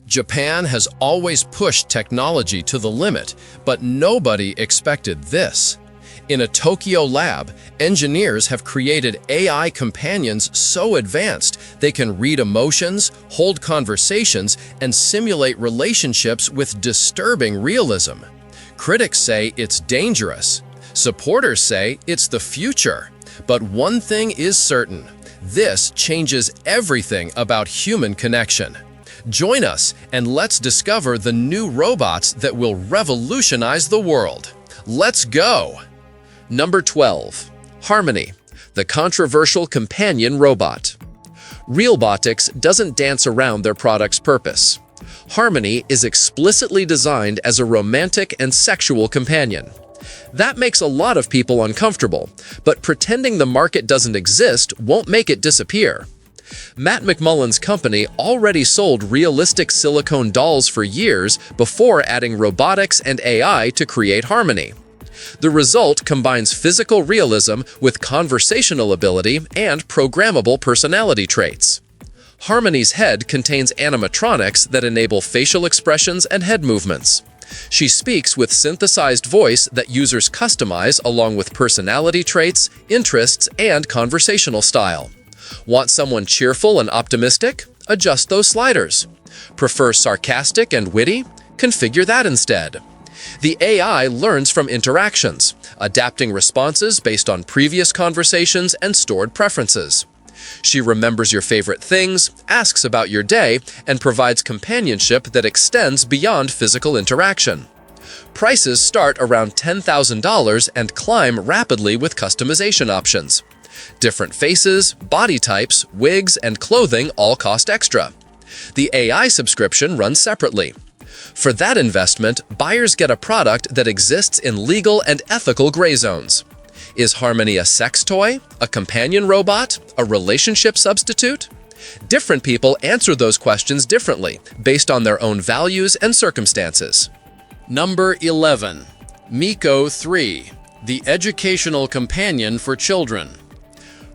Japan has always pushed technology to the limit, but nobody expected this. In a Tokyo lab, engineers have created AI companions so advanced they can read emotions, hold conversations, and simulate relationships with disturbing realism. Critics say it's dangerous. Supporters say it's the future. But one thing is certain: this changes everything about human connection. Join us and let's discover the new robots that will revolutionize the world. Let's go! Number 12. Harmony, the controversial companion robot. Realbotix doesn't dance around their product's purpose. Harmony is explicitly designed as a romantic and sexual companion. That makes a lot of people uncomfortable, but pretending the market doesn't exist won't make it disappear. Matt McMullen's company already sold realistic silicone dolls for years before adding robotics and AI to create harmony. The result combines physical realism with conversational ability and programmable personality traits. Harmony's head contains animatronics that enable facial expressions and head movements. She speaks with synthesized voice that users customize along with personality traits, interests, and conversational style. Want someone cheerful and optimistic? Adjust those sliders. Prefer sarcastic and witty? Configure that instead. The AI learns from interactions, adapting responses based on previous conversations and stored preferences. She remembers your favorite things, asks about your day, and provides companionship that extends beyond physical interaction. Prices start around $10,000 and climb rapidly with customization options. Different faces, body types, wigs, and clothing all cost extra. The AI subscription runs separately. For that investment, buyers get a product that exists in legal and ethical gray zones. Is Harmony a sex toy, a companion robot, a relationship substitute? Different people answer those questions differently, based on their own values and circumstances. Number 11. Miko 3, the educational companion for children.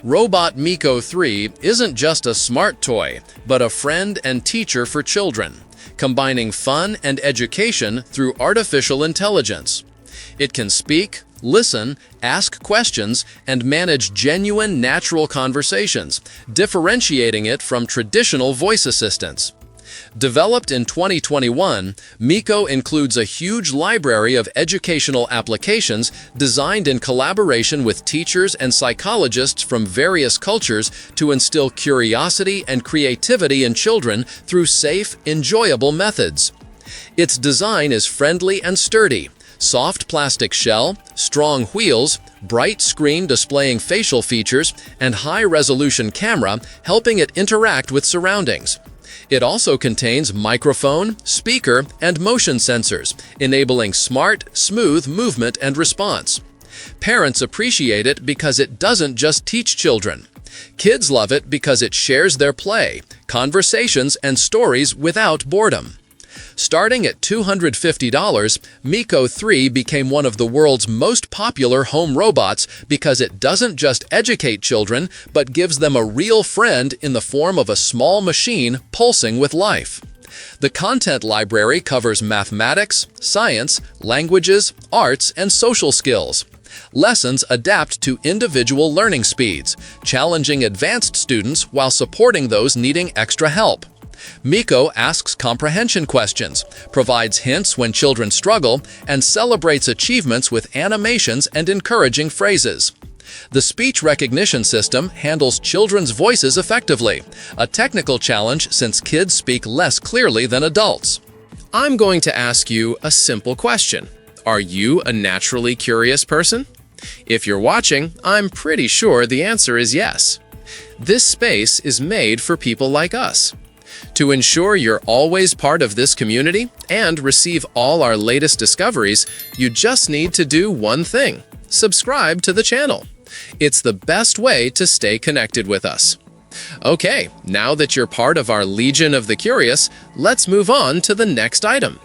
Robot Miko 3 isn't just a smart toy, but a friend and teacher for children, combining fun and education through artificial intelligence. It can speak, listen, ask questions, and manage genuine, natural conversations, differentiating it from traditional voice assistants. Developed in 2021, Miko includes a huge library of educational applications designed in collaboration with teachers and psychologists from various cultures to instill curiosity and creativity in children through safe, enjoyable methods. Its design is friendly and sturdy. Soft plastic shell, strong wheels, bright screen displaying facial features, and high-resolution camera helping it interact with surroundings. It also contains microphone, speaker, and motion sensors, enabling smart, smooth movement and response. Parents appreciate it because it doesn't just teach children. Kids love it because it shares their play, conversations, and stories without boredom. Starting at $250, Miko 3 became one of the world's most popular home robots because it doesn't just educate children, but gives them a real friend in the form of a small machine pulsing with life. The content library covers mathematics, science, languages, arts, and social skills. Lessons adapt to individual learning speeds, challenging advanced students while supporting those needing extra help. Miko asks comprehension questions, provides hints when children struggle, and celebrates achievements with animations and encouraging phrases. The speech recognition system handles children's voices effectively, a technical challenge since kids speak less clearly than adults. I'm going to ask you a simple question. Are you a naturally curious person? If you're watching, I'm pretty sure the answer is yes. This space is made for people like us. To ensure you're always part of this community and receive all our latest discoveries, you just need to do one thing: subscribe to the channel. It's the best way to stay connected with us. Okay, now that you're part of our Legion of the Curious, let's move on to the next item.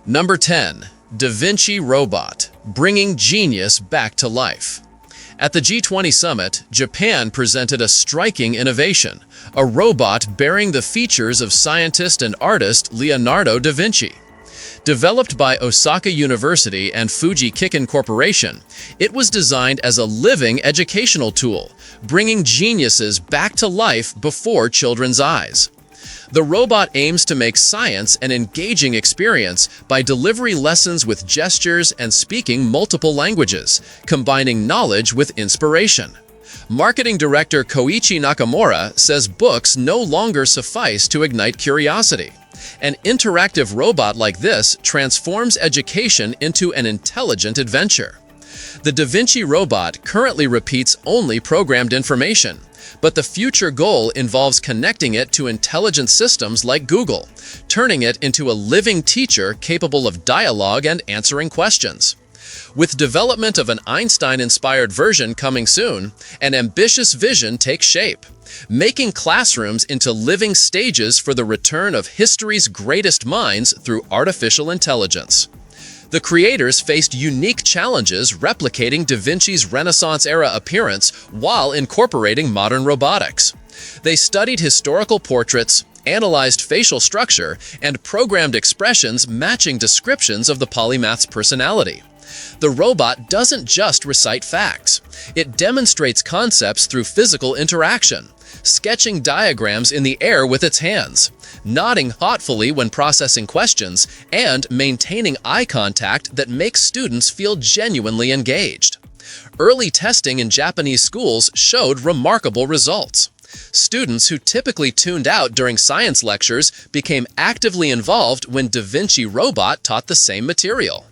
Number 10. Da Vinci Robot, bringing genius back to life. At the G20 summit, Japan presented a striking innovation, a robot bearing the features of scientist and artist Leonardo da Vinci. Developed by Osaka University and Fuji Kiken Corporation, it was designed as a living educational tool, bringing geniuses back to life before children's eyes. The robot aims to make science an engaging experience by delivering lessons with gestures and speaking multiple languages, combining knowledge with inspiration. Marketing director Koichi Nakamura says books no longer suffice to ignite curiosity. An interactive robot like this transforms education into an intelligent adventure. The Da Vinci robot currently repeats only programmed information, but the future goal involves connecting it to intelligent systems like Google, turning it into a living teacher capable of dialogue and answering questions. With development of an Einstein-inspired version coming soon, an ambitious vision takes shape, making classrooms into living stages for the return of history's greatest minds through artificial intelligence. The creators faced unique challenges replicating Da Vinci's Renaissance-era appearance while incorporating modern robotics. They studied historical portraits, analyzed facial structure, and programmed expressions matching descriptions of the polymath's personality. The robot doesn't just recite facts. It demonstrates concepts through physical interaction, sketching diagrams in the air with its hands, nodding thoughtfully when processing questions, and maintaining eye contact that makes students feel genuinely engaged. Early testing in Japanese schools showed remarkable results. Students who typically tuned out during science lectures became actively involved when Da Vinci robot taught the same material.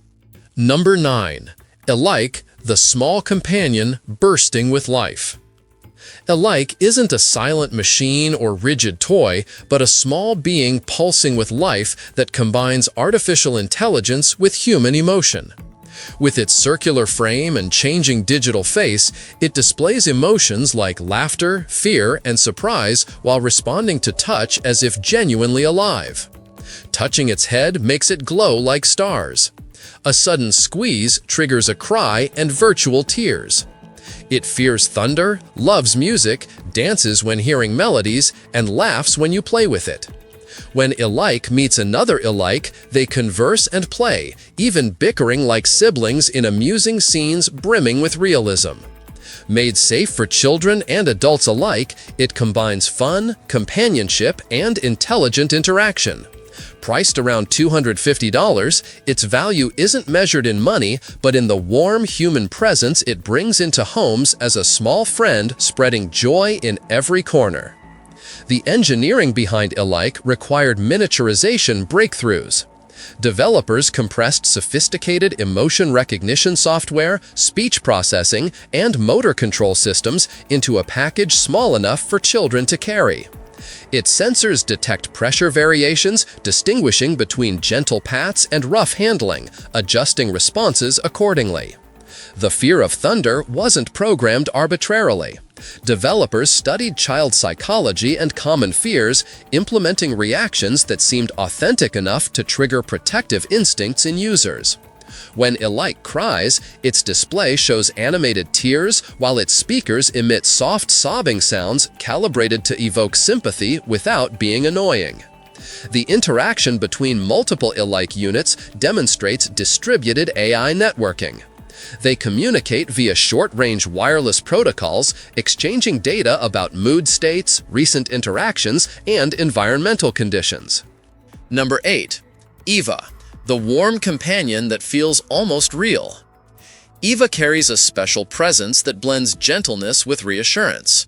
Number 9. Elike, the small companion bursting with life. Elike isn't a silent machine or rigid toy, but a small being pulsing with life that combines artificial intelligence with human emotion. With its circular frame and changing digital face, it displays emotions like laughter, fear, and surprise while responding to touch as if genuinely alive. Touching its head makes it glow like stars. A sudden squeeze triggers a cry and virtual tears. It fears thunder, loves music, dances when hearing melodies, and laughs when you play with it. When Elike meets another Elike, they converse and play, even bickering like siblings in amusing scenes brimming with realism. Made safe for children and adults alike, it combines fun, companionship, and intelligent interaction. Priced around $250, its value isn't measured in money, but in the warm human presence it brings into homes as a small friend spreading joy in every corner. The engineering behind Elike required miniaturization breakthroughs. Developers compressed sophisticated emotion recognition software, speech processing, and motor control systems into a package small enough for children to carry. Its sensors detect pressure variations, distinguishing between gentle pats and rough handling, adjusting responses accordingly. The fear of thunder wasn't programmed arbitrarily. Developers studied child psychology and common fears, implementing reactions that seemed authentic enough to trigger protective instincts in users. When Elike cries, its display shows animated tears, while its speakers emit soft sobbing sounds calibrated to evoke sympathy without being annoying. The interaction between multiple Elike units demonstrates distributed AI networking. They communicate via short-range wireless protocols, exchanging data about mood states, recent interactions, and environmental conditions. Number 8. Eva, the warm companion that feels almost real. Eva carries a special presence that blends gentleness with reassurance.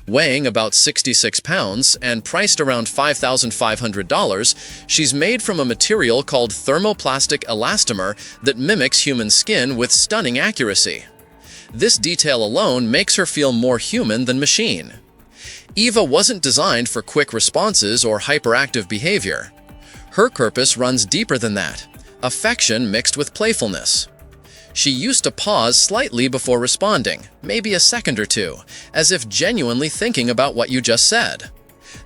Weighing about 66 pounds and priced around $5,500, she's made from a material called thermoplastic elastomer that mimics human skin with stunning accuracy. This detail alone makes her feel more human than machine. Eva wasn't designed for quick responses or hyperactive behavior. Her purpose runs deeper than that, affection mixed with playfulness. She used to pause slightly before responding, maybe a second or two, as if genuinely thinking about what you just said.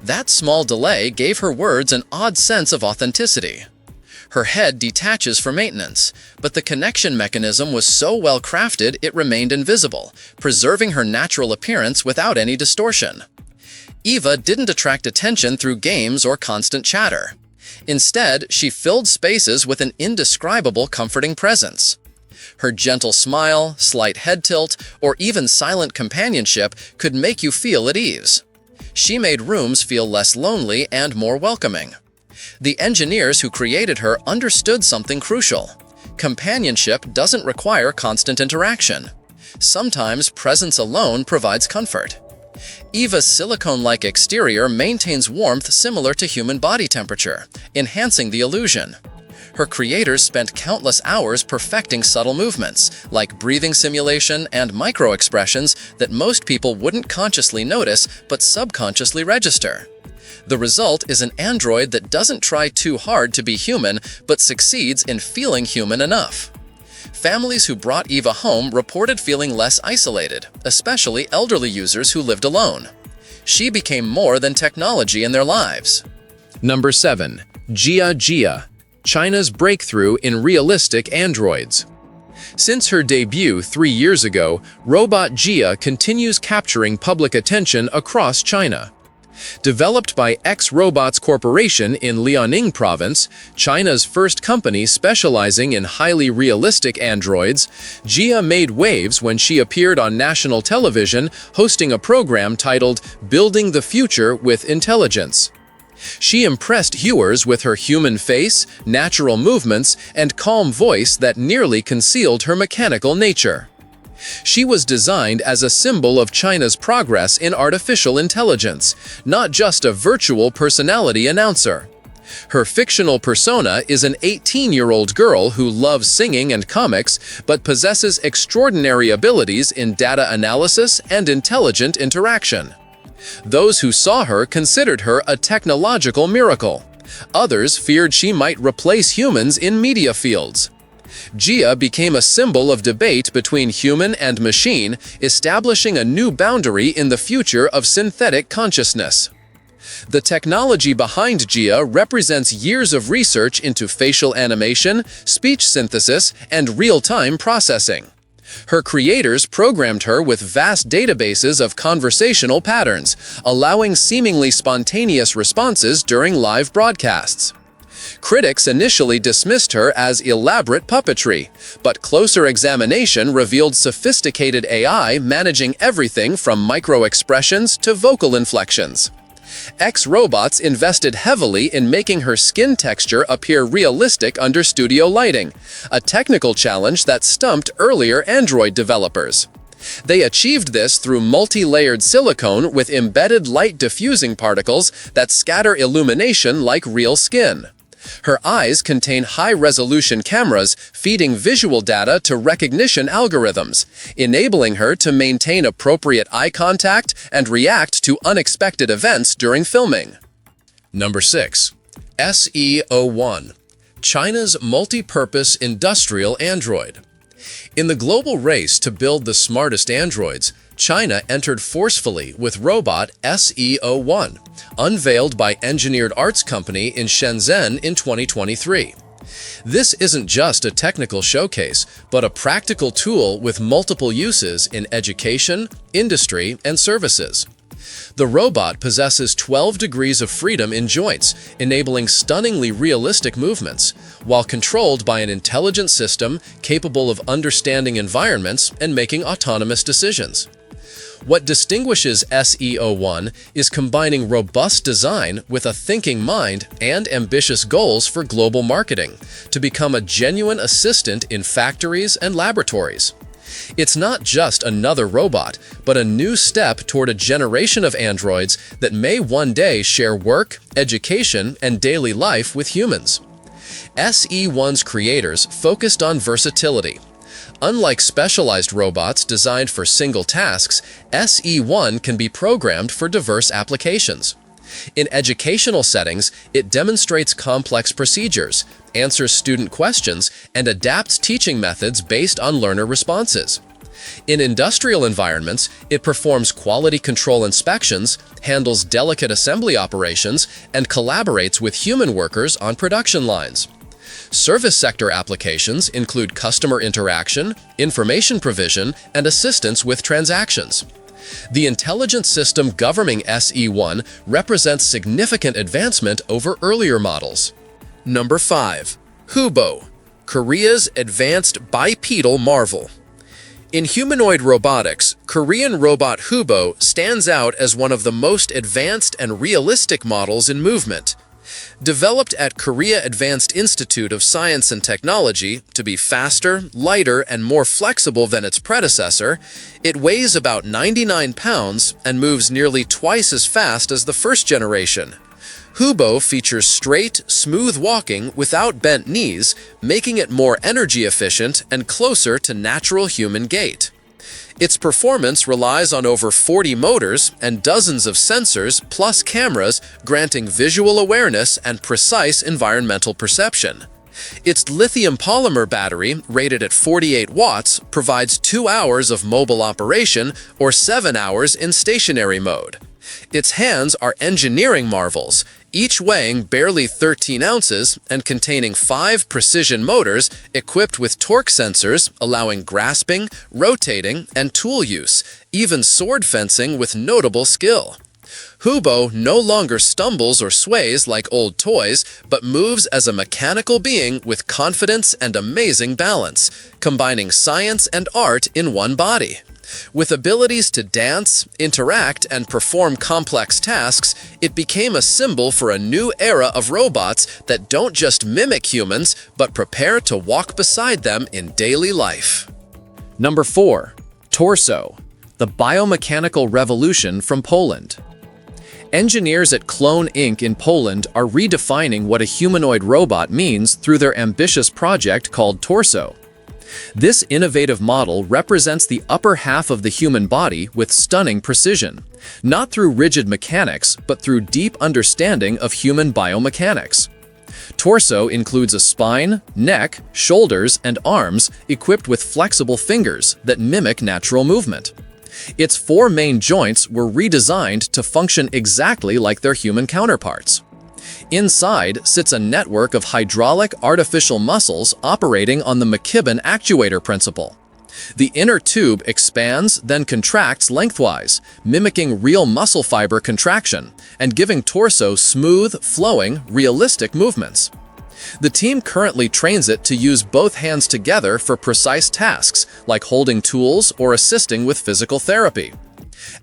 That small delay gave her words an odd sense of authenticity. Her head detaches for maintenance, but the connection mechanism was so well crafted it remained invisible, preserving her natural appearance without any distortion. Eva didn't attract attention through games or constant chatter. Instead, she filled spaces with an indescribable comforting presence. Her gentle smile, slight head tilt, or even silent companionship could make you feel at ease. She made rooms feel less lonely and more welcoming. The engineers who created her understood something crucial. Companionship doesn't require constant interaction. Sometimes presence alone provides comfort. Eva's silicone-like exterior maintains warmth similar to human body temperature, enhancing the illusion. Her creators spent countless hours perfecting subtle movements, like breathing simulation and micro-expressions that most people wouldn't consciously notice but subconsciously register. The result is an android that doesn't try too hard to be human but succeeds in feeling human enough. Families who brought Eva home reported feeling less isolated, especially elderly users who lived alone. She became more than technology in their lives. Number 7. Jia, China's breakthrough in realistic androids. Since her debut 3 years ago, robot Jia continues capturing public attention across China. Developed by X-Robots Corporation in Liaoning Province, China's first company specializing in highly realistic androids, Jia made waves when she appeared on national television hosting a program titled Building the Future with Intelligence. She impressed viewers with her human face, natural movements, and calm voice that nearly concealed her mechanical nature. She was designed as a symbol of China's progress in artificial intelligence, not just a virtual personality announcer. Her fictional persona is an 18-year-old girl who loves singing and comics but possesses extraordinary abilities in data analysis and intelligent interaction. Those who saw her considered her a technological miracle. Others feared she might replace humans in media fields. Jia became a symbol of debate between human and machine, establishing a new boundary in the future of synthetic consciousness. The technology behind Jia represents years of research into facial animation, speech synthesis, and real-time processing. Her creators programmed her with vast databases of conversational patterns, allowing seemingly spontaneous responses during live broadcasts. Critics initially dismissed her as elaborate puppetry, but closer examination revealed sophisticated AI managing everything from micro-expressions to vocal inflections. X-Robots invested heavily in making her skin texture appear realistic under studio lighting, a technical challenge that stumped earlier Android developers. They achieved this through multi-layered silicone with embedded light diffusing particles that scatter illumination like real skin. Her eyes contain high-resolution cameras feeding visual data to recognition algorithms, enabling her to maintain appropriate eye contact and react to unexpected events during filming. Number 6. SE01, China's multi-purpose industrial android. In the global race to build the smartest androids, China entered forcefully with robot SE01, unveiled by Engineered Arts Company in Shenzhen in 2023. This isn't just a technical showcase, but a practical tool with multiple uses in education, industry, and services. The robot possesses 12 degrees of freedom in joints, enabling stunningly realistic movements, while controlled by an intelligent system capable of understanding environments and making autonomous decisions. What distinguishes SE01 is combining robust design with a thinking mind and ambitious goals for global marketing to become a genuine assistant in factories and laboratories. It's not just another robot, but a new step toward a generation of androids that may one day share work, education, and daily life with humans. SE1's creators focused on versatility. Unlike specialized robots designed for single tasks, SE1 can be programmed for diverse applications. In educational settings, it demonstrates complex procedures, answers student questions, and adapts teaching methods based on learner responses. In industrial environments, it performs quality control inspections, handles delicate assembly operations, and collaborates with human workers on production lines. Service sector applications include customer interaction, information provision, and assistance with transactions. The intelligent system governing SE1 represents significant advancement over earlier models. Number 5. Hubo, Korea's advanced bipedal marvel. In humanoid robotics, Korean robot Hubo stands out as one of the most advanced and realistic models in movement. Developed at Korea Advanced Institute of Science and Technology to be faster, lighter, and more flexible than its predecessor, it weighs about 99 pounds and moves nearly twice as fast as the first generation. Hubo features straight, smooth walking without bent knees, making it more energy efficient and closer to natural human gait. Its performance relies on over 40 motors and dozens of sensors plus cameras, granting visual awareness and precise environmental perception. Its lithium polymer battery, rated at 48 watts, provides 2 hours of mobile operation or 7 hours in stationary mode. Its hands are engineering marvels, each weighing barely 13 ounces and containing 5 precision motors equipped with torque sensors allowing grasping, rotating, and tool use, even sword fencing with notable skill. Hubo no longer stumbles or sways like old toys, but moves as a mechanical being with confidence and amazing balance, combining science and art in one body. With abilities to dance, interact, and perform complex tasks, it became a symbol for a new era of robots that don't just mimic humans, but prepare to walk beside them in daily life. Number 4. Torso, the biomechanical revolution from Poland. Engineers at Clone Inc. in Poland are redefining what a humanoid robot means through their ambitious project called Torso. This innovative model represents the upper half of the human body with stunning precision, not through rigid mechanics, but through deep understanding of human biomechanics. Torso includes a spine, neck, shoulders, and arms equipped with flexible fingers that mimic natural movement. Its 4 main joints were redesigned to function exactly like their human counterparts. Inside sits a network of hydraulic artificial muscles operating on the McKibben actuator principle. The inner tube expands, then contracts lengthwise, mimicking real muscle fiber contraction and giving Torso smooth, flowing, realistic movements. The team currently trains it to use both hands together for precise tasks like holding tools or assisting with physical therapy.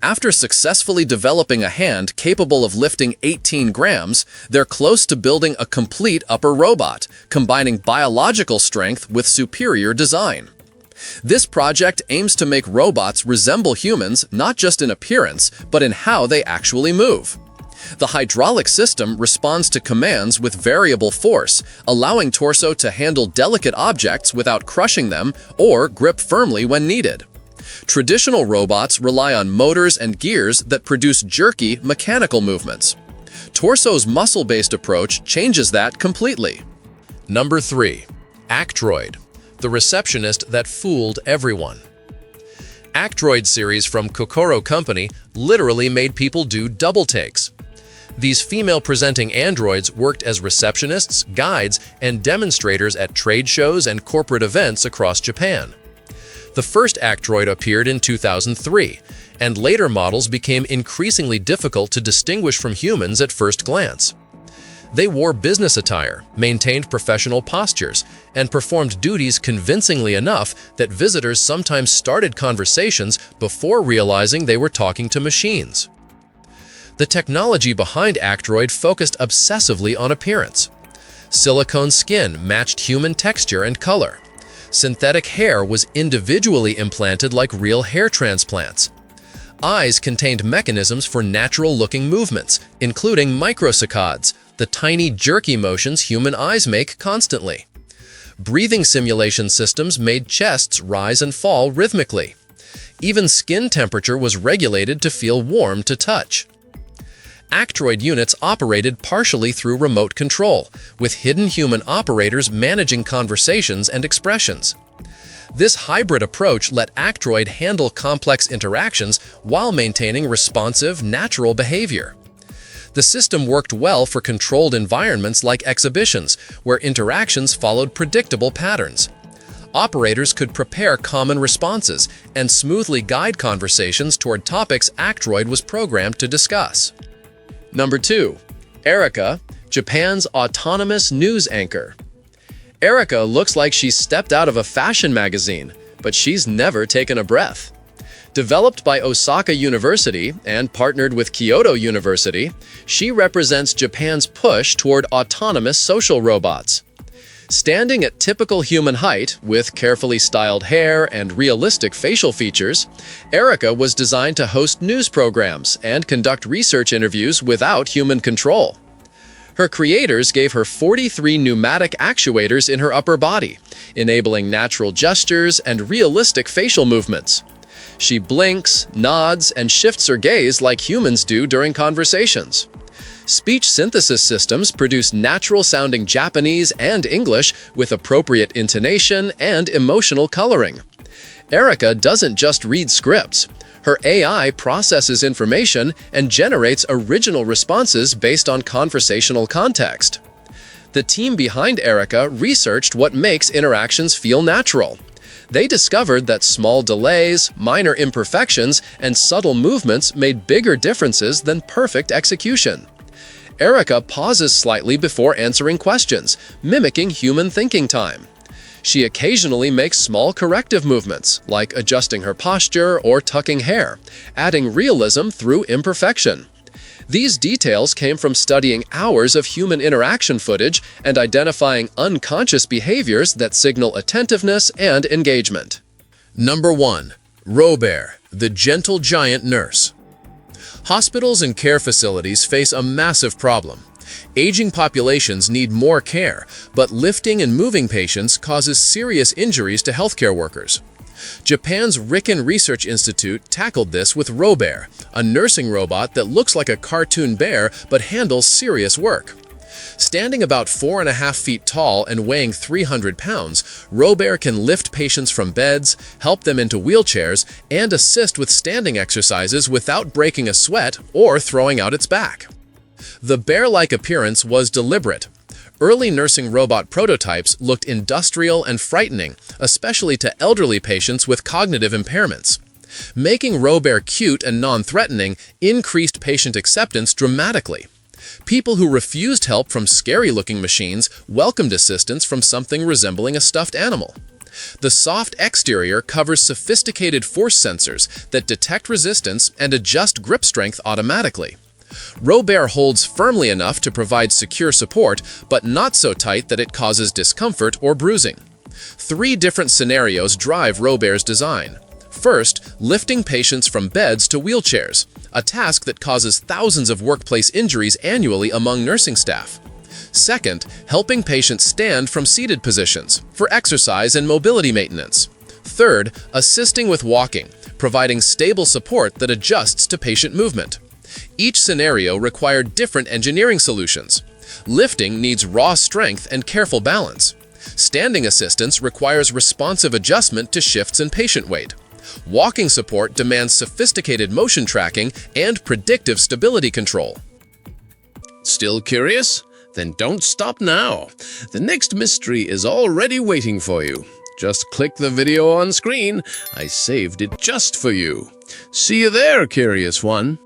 After successfully developing a hand capable of lifting 18 grams, they're close to building a complete upper robot, combining biological strength with superior design. This project aims to make robots resemble humans not just in appearance, but in how they actually move. The hydraulic system responds to commands with variable force, allowing Torso to handle delicate objects without crushing them or grip firmly when needed. Traditional robots rely on motors and gears that produce jerky, mechanical movements. Torso's muscle-based approach changes that completely. Number 3. Actroid, the receptionist that fooled everyone. Actroid series from Kokoro Company literally made people do double takes. These female-presenting androids worked as receptionists, guides, and demonstrators at trade shows and corporate events across Japan. The first Actroid appeared in 2003, and later models became increasingly difficult to distinguish from humans at first glance. They wore business attire, maintained professional postures, and performed duties convincingly enough that visitors sometimes started conversations before realizing they were talking to machines. The technology behind Actroid focused obsessively on appearance. Silicone skin matched human texture and color. Synthetic hair was individually implanted like real hair transplants. Eyes contained mechanisms for natural-looking movements, including microsaccades, the tiny jerky motions human eyes make constantly. Breathing simulation systems made chests rise and fall rhythmically. Even skin temperature was regulated to feel warm to touch. Actroid units operated partially through remote control, with hidden human operators managing conversations and expressions. This hybrid approach let Actroid handle complex interactions while maintaining responsive, natural behavior. The system worked well for controlled environments like exhibitions, where interactions followed predictable patterns. Operators could prepare common responses and smoothly guide conversations toward topics Actroid was programmed to discuss. Number 2. Erica, Japan's autonomous news anchor. Erica looks like she's stepped out of a fashion magazine, but she's never taken a breath. Developed by Osaka University and partnered with Kyoto University, she represents Japan's push toward autonomous social robots. Standing at typical human height, with carefully styled hair and realistic facial features, Erica was designed to host news programs and conduct research interviews without human control. Her creators gave her 43 pneumatic actuators in her upper body, enabling natural gestures and realistic facial movements. She blinks, nods, and shifts her gaze like humans do during conversations. Speech synthesis systems produce natural-sounding Japanese and English with appropriate intonation and emotional coloring. Erica doesn't just read scripts. Her AI processes information and generates original responses based on conversational context. The team behind Erica researched what makes interactions feel natural. They discovered that small delays, minor imperfections, and subtle movements made bigger differences than perfect execution. Erica pauses slightly before answering questions, mimicking human thinking time. She occasionally makes small corrective movements, like adjusting her posture or tucking hair, adding realism through imperfection. These details came from studying hours of human interaction footage and identifying unconscious behaviors that signal attentiveness and engagement. Number 1. Robert, the gentle giant nurse. Hospitals and care facilities face a massive problem. Aging populations need more care, but lifting and moving patients causes serious injuries to healthcare workers. Japan's Riken Research Institute tackled this with Robert, a nursing robot that looks like a cartoon bear but handles serious work. Standing about 4.5 feet tall and weighing 300 pounds, Robert can lift patients from beds, help them into wheelchairs, and assist with standing exercises without breaking a sweat or throwing out its back. The bear-like appearance was deliberate. Early nursing robot prototypes looked industrial and frightening, especially to elderly patients with cognitive impairments. Making Robert cute and non-threatening increased patient acceptance dramatically. People who refused help from scary-looking machines welcomed assistance from something resembling a stuffed animal. The soft exterior covers sophisticated force sensors that detect resistance and adjust grip strength automatically. Robert holds firmly enough to provide secure support, but not so tight that it causes discomfort or bruising. 3 different scenarios drive Robert's design. First, lifting patients from beds to wheelchairs, a task that causes thousands of workplace injuries annually among nursing staff. Second, helping patients stand from seated positions for exercise and mobility maintenance. Third, assisting with walking, providing stable support that adjusts to patient movement. Each scenario required different engineering solutions. Lifting needs raw strength and careful balance. Standing assistance requires responsive adjustment to shifts in patient weight. Walking support demands sophisticated motion tracking and predictive stability control. Still curious? Then don't stop now. The next mystery is already waiting for you. Just click the video on screen. I saved it just for you. See you there, curious one.